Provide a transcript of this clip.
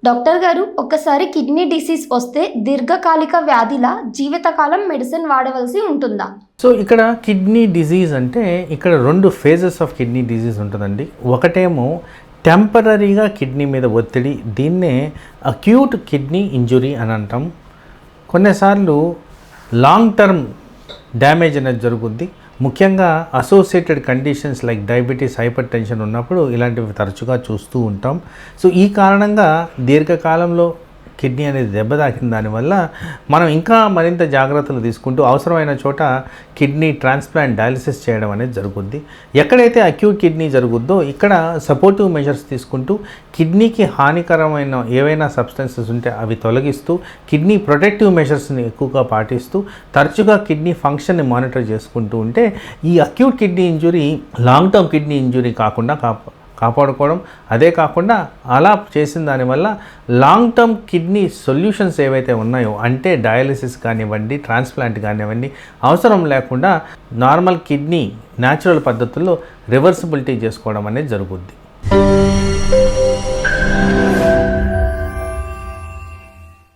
Doctor గారు, ఒక్కసారి kidney disease వస్తే దీర్ఘకాలిక వ్యాధిలా జీవితకాలం మెడిసిన్ వాడవలసి ఉంటుందా? సో ఇక్కడ కిడ్నీ డిజీజ్ అంటే ఇక్కడ 2 ఫేజెస్ ఆఫ్ కిడ్నీ డిజీజ్ ఉంటుందండి. ఒకటేమో టెంపరీగా కిడ్నీ మీద ఒత్తిడి, దీన్నే అక్యూట్ కిడ్నీ ఇంజురీ అని అంటాం. కొన్నిసార్లు లాంగ్ టర్మ్ డ్యామేజ్ అనేది జరుగుద్ది. ముఖ్యంగా associated conditions like diabetes, hyper tension ఉన్నప్పుడు ఇలాంటివి తరచుగా చూస్తూ ఉంటాం. సో ఈ కారణంగా దీర్ఘకాలంలో కిడ్నీ అనేది దెబ్బతాకిన దానివల్ల మనం ఇంకా మరింత జాగ్రత్తలు తీసుకుంటూ అవసరమైన చోట కిడ్నీ ట్రాన్స్ప్లాంట్, డయాలిసిస్ చేయడం అనేది జరుగుద్ది. ఎక్కడైతే అక్యూట్ కిడ్నీ జరుగుద్దో ఇక్కడ సపోర్టివ్ మెజర్స్ తీసుకుంటూ కిడ్నీకి హానికరమైన ఏవైనా సబ్స్టెన్సెస్ ఉంటే అవి తొలగిస్తూ కిడ్నీ ప్రొటెక్టివ్ మెజర్స్ని ఎక్కువగా పాటిస్తూ తరచుగా కిడ్నీ ఫంక్షన్ని మానిటర్ చేసుకుంటూ ఉంటే ఈ acute kidney injury long term kidney injury కాకుండా కాపాడుకోవడం. అదే కాకుండా అలా చేసిన దానివల్ల లాంగ్ టర్మ్ కిడ్నీ సొల్యూషన్స్ ఏవైతే ఉన్నాయో అంటే డయాలిసిస్ కానివ్వండి, ట్రాన్స్ప్లాంట్ కానివ్వండి, అవసరం లేకుండా నార్మల్ కిడ్నీ న్యాచురల్ పద్ధతుల్లో రివర్సిబిలిటీ చేసుకోవడం అనేది జరుగుద్ది.